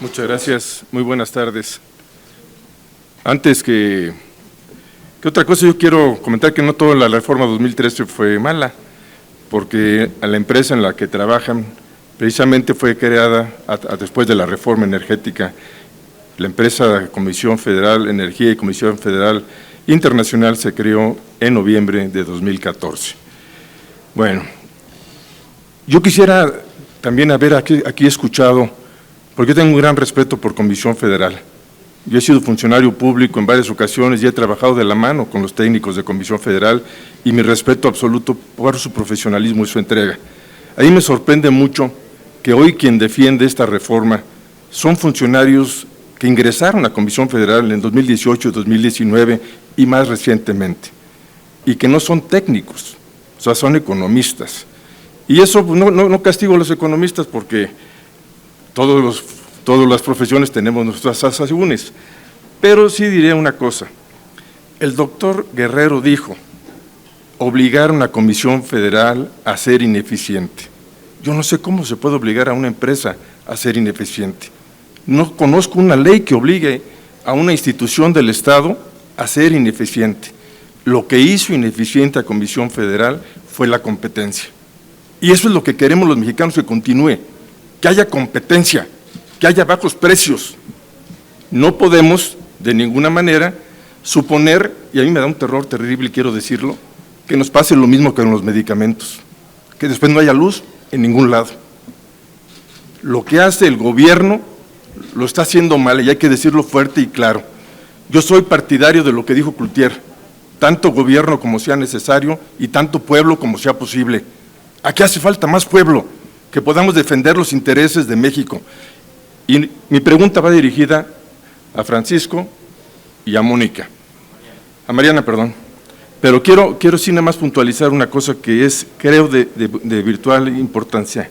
Muchas gracias, muy buenas tardes. Antes que otra cosa, yo quiero comentar que no toda la reforma 2013 fue mala, porque a la empresa en la que trabajan precisamente fue creada después de la reforma energética. La empresa Comisión Federal Energía y Comisión Federal Internacional se creó en noviembre de 2014. Bueno, yo quisiera también haber aquí escuchado, porque yo tengo un gran respeto por Comisión Federal. Yo he sido funcionario público en varias ocasiones y he trabajado de la mano con los técnicos de Comisión Federal y mi respeto absoluto por su profesionalismo y su entrega. Ahí me sorprende mucho que hoy quien defiende esta reforma son funcionarios que ingresaron a Comisión Federal en 2018, 2019 y más recientemente, y que no son técnicos, o sea, son economistas. Y eso pues, no castigo a los economistas porque todas las profesiones tenemos nuestras asegúnes, pero sí diré una cosa. El doctor Guerrero dijo, obligar a una Comisión Federal a ser ineficiente. Yo no sé cómo se puede obligar a una empresa a ser ineficiente. No conozco una ley que obligue a una institución del Estado a ser ineficiente. Lo que hizo ineficiente a Comisión Federal fue la competencia. Y eso es lo que queremos los mexicanos que continúe, que haya competencia, que haya bajos precios. No podemos, de ninguna manera, suponer, y a mí me da un terror terrible, quiero decirlo, que nos pase lo mismo que con los medicamentos, que después no haya luz en ningún lado. Lo que hace el gobierno lo está haciendo mal y hay que decirlo fuerte y claro. Yo soy partidario de lo que dijo Cloutier, tanto gobierno como sea necesario y tanto pueblo como sea posible. Aquí hace falta más pueblo, que podamos defender los intereses de México. Y mi pregunta va dirigida a Francisco y a Mónica, a Mariana, perdón. Pero quiero sí nada más puntualizar una cosa que es, creo, de virtual importancia.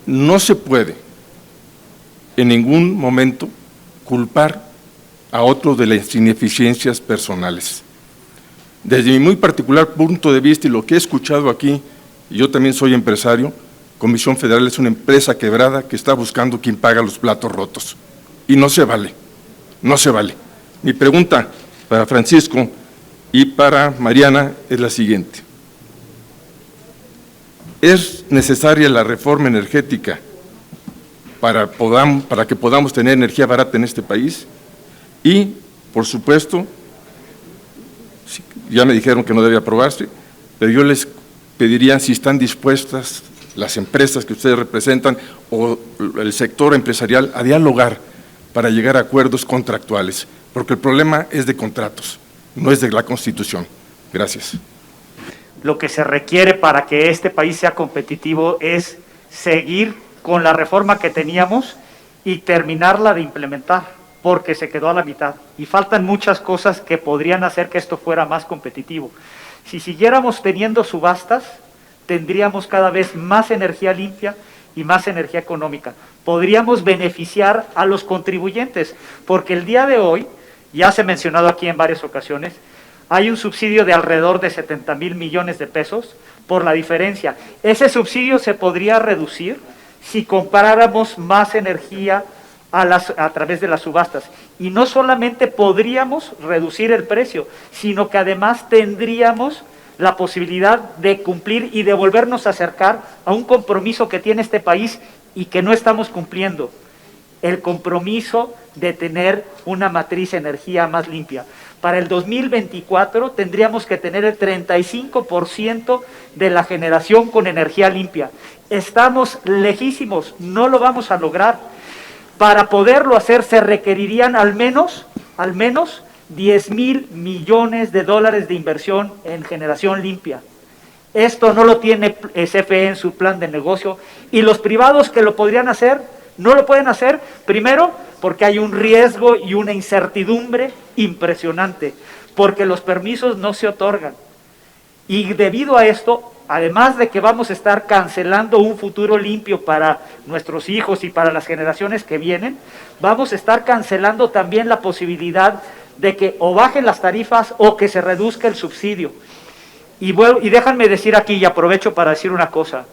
No se puede en ningún momento culpar a otro de las ineficiencias personales. Desde mi muy particular punto de vista y lo que he escuchado aquí, y yo también soy empresario, Comisión Federal es una empresa quebrada que está buscando quien paga los platos rotos. Y no se vale, no se vale. Mi pregunta para Francisco y para Mariana es la siguiente. ¿Es necesaria la reforma energética para que podamos tener energía barata en este país? Y, por supuesto, ya me dijeron que no debe aprobarse, pero yo les pediría si están dispuestas las empresas que ustedes representan o el sector empresarial a dialogar para llegar a acuerdos contractuales, porque el problema es de contratos, no es de la Constitución. Gracias. Lo que se requiere para que este país sea competitivo es seguir con la reforma que teníamos y terminarla de implementar, porque se quedó a la mitad y faltan muchas cosas que podrían hacer que esto fuera más competitivo. Si siguiéramos teniendo subastas, tendríamos cada vez más energía limpia y más energía económica. Podríamos beneficiar a los contribuyentes, porque el día de hoy, ya se ha mencionado aquí en varias ocasiones, hay un subsidio de alrededor de 70,000 millones de pesos por la diferencia. Ese subsidio se podría reducir si compráramos más energía a través de las subastas. Y no solamente podríamos reducir el precio, sino que además tendríamos la posibilidad de cumplir y de volvernos a acercar a un compromiso que tiene este país y que no estamos cumpliendo. El compromiso de tener una matriz de energía más limpia. Para el 2024 tendríamos que tener el 35% de la generación con energía limpia. Estamos lejísimos, no lo vamos a lograr. Para poderlo hacer se requerirían al menos 10,000 millones de dólares de inversión en generación limpia. Esto no lo tiene CFE en su plan de negocio y los privados que lo podrían hacer, no lo pueden hacer, primero porque hay un riesgo y una incertidumbre impresionante, porque los permisos no se otorgan. Y debido a esto, además de que vamos a estar cancelando un futuro limpio para nuestros hijos y para las generaciones que vienen, vamos a estar cancelando también la posibilidad de que o bajen las tarifas o que se reduzca el subsidio. Y déjenme decir aquí, y aprovecho para decir una cosa,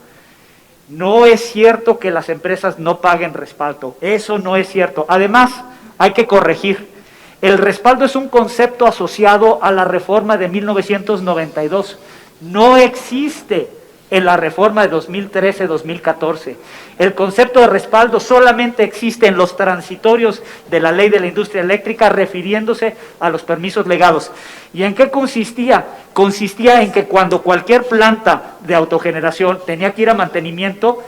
No es cierto que las empresas no paguen respaldo, eso no es cierto. Además, hay que corregir. El respaldo es un concepto asociado a la reforma de 1992. No existe en la reforma de 2013-2014. El concepto de respaldo solamente existe en los transitorios de la Ley de la Industria Eléctrica, refiriéndose a los permisos legados. ¿Y en qué consistía? Consistía en que cuando cualquier planta de autogeneración tenía que ir a mantenimiento,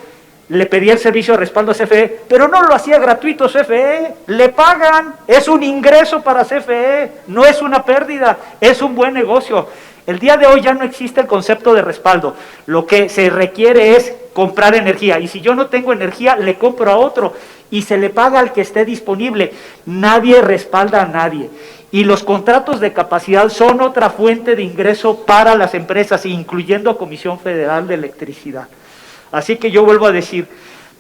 le pedía el servicio de respaldo a CFE, pero no lo hacía gratuito CFE, le pagan, es un ingreso para CFE, no es una pérdida, es un buen negocio. El día de hoy ya no existe el concepto de respaldo, lo que se requiere es comprar energía, y si yo no tengo energía, le compro a otro, y se le paga al que esté disponible, nadie respalda a nadie. Y los contratos de capacidad son otra fuente de ingreso para las empresas, incluyendo a Comisión Federal de Electricidad. Así que yo vuelvo a decir,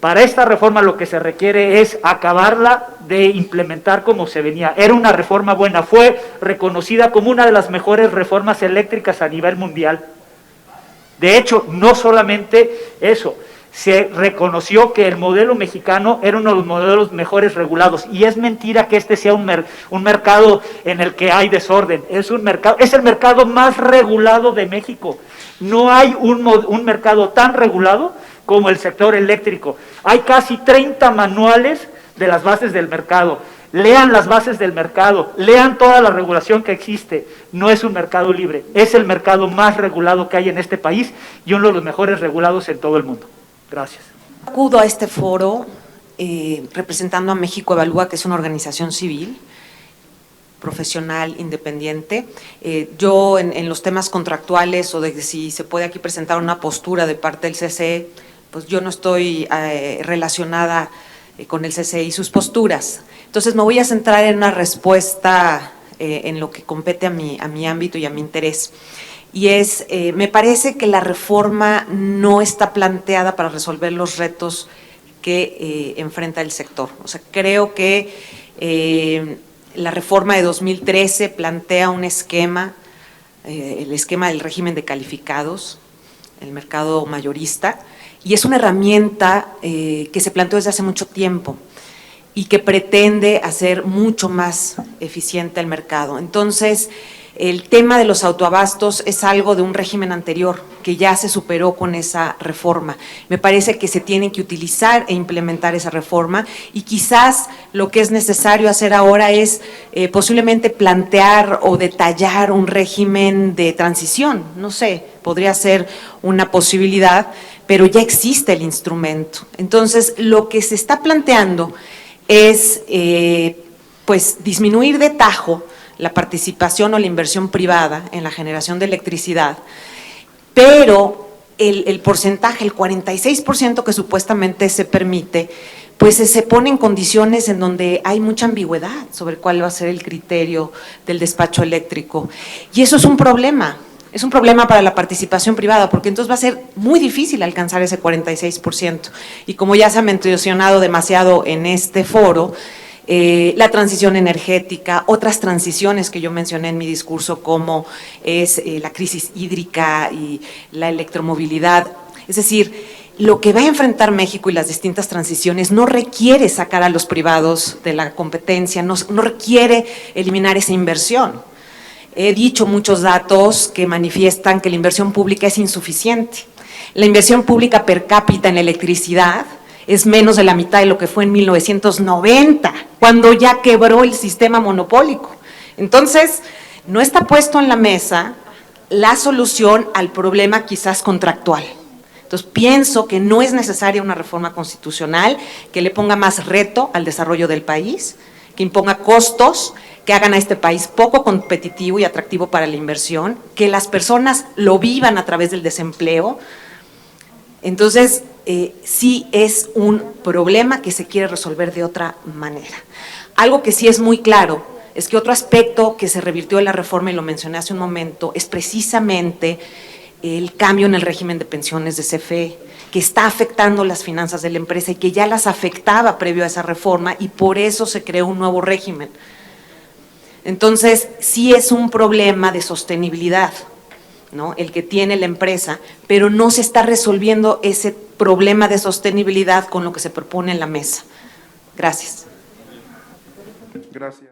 para esta reforma lo que se requiere es acabarla de implementar como se venía. Era una reforma buena, fue reconocida como una de las mejores reformas eléctricas a nivel mundial. De hecho, no solamente eso, se reconoció que el modelo mexicano era uno de los modelos mejores regulados, y es mentira que este sea un mercado en el que hay desorden. Es el mercado más regulado de México. No hay un mercado tan regulado como el sector eléctrico. Hay casi 30 manuales de las bases del mercado. Lean las bases del mercado, lean toda la regulación que existe. No es un mercado libre, es el mercado más regulado que hay en este país y uno de los mejores regulados en todo el mundo. Gracias. Acudo a este foro representando a México Evalúa, que es una organización civil, profesional, independiente. Yo en los temas contractuales o de si se puede aquí presentar una postura de parte del CCE, pues yo no estoy relacionada con el CCE y sus posturas. Entonces me voy a centrar en una respuesta en lo que compete a mi ámbito y a mi interés. Y me parece que la reforma no está planteada para resolver los retos que enfrenta el sector. O sea, creo que la reforma de 2013 plantea un esquema, el esquema del régimen de calificados, el mercado mayorista, y es una herramienta que se planteó desde hace mucho tiempo y que pretende hacer mucho más eficiente el mercado. Entonces, el tema de los autoabastos es algo de un régimen anterior que ya se superó con esa reforma. Me parece que se tiene que utilizar e implementar esa reforma, y quizás lo que es necesario hacer ahora es posiblemente plantear o detallar un régimen de transición. No sé, podría ser una posibilidad, pero ya existe el instrumento. Entonces, lo que se está planteando es pues disminuir de tajo la participación o la inversión privada en la generación de electricidad, pero el porcentaje, el 46% que supuestamente se permite, pues se pone en condiciones en donde hay mucha ambigüedad sobre cuál va a ser el criterio del despacho eléctrico. Y eso es un problema para la participación privada, porque entonces va a ser muy difícil alcanzar ese 46%. Y como ya se ha mencionado demasiado en este foro, la transición energética, otras transiciones que yo mencioné en mi discurso, como es la crisis hídrica y la electromovilidad. Es decir, lo que va a enfrentar México y las distintas transiciones no requiere sacar a los privados de la competencia, no requiere eliminar esa inversión. He dicho muchos datos que manifiestan que la inversión pública es insuficiente. La inversión pública per cápita en electricidad es menos de la mitad de lo que fue en 1990, cuando ya quebró el sistema monopólico. Entonces, no está puesto en la mesa la solución al problema quizás contractual. Entonces, pienso que no es necesaria una reforma constitucional que le ponga más reto al desarrollo del país, que imponga costos que hagan a este país poco competitivo y atractivo para la inversión, que las personas lo vivan a través del desempleo. Entonces, sí es un problema que se quiere resolver de otra manera. Algo que sí es muy claro es que otro aspecto que se revirtió en la reforma, y lo mencioné hace un momento, es precisamente el cambio en el régimen de pensiones de CFE, que está afectando las finanzas de la empresa y que ya las afectaba previo a esa reforma, y por eso se creó un nuevo régimen. Entonces, sí es un problema de sostenibilidad. ¿no? El que tiene la empresa, pero no se está resolviendo ese problema de sostenibilidad con lo que se propone en la mesa. Gracias. Gracias.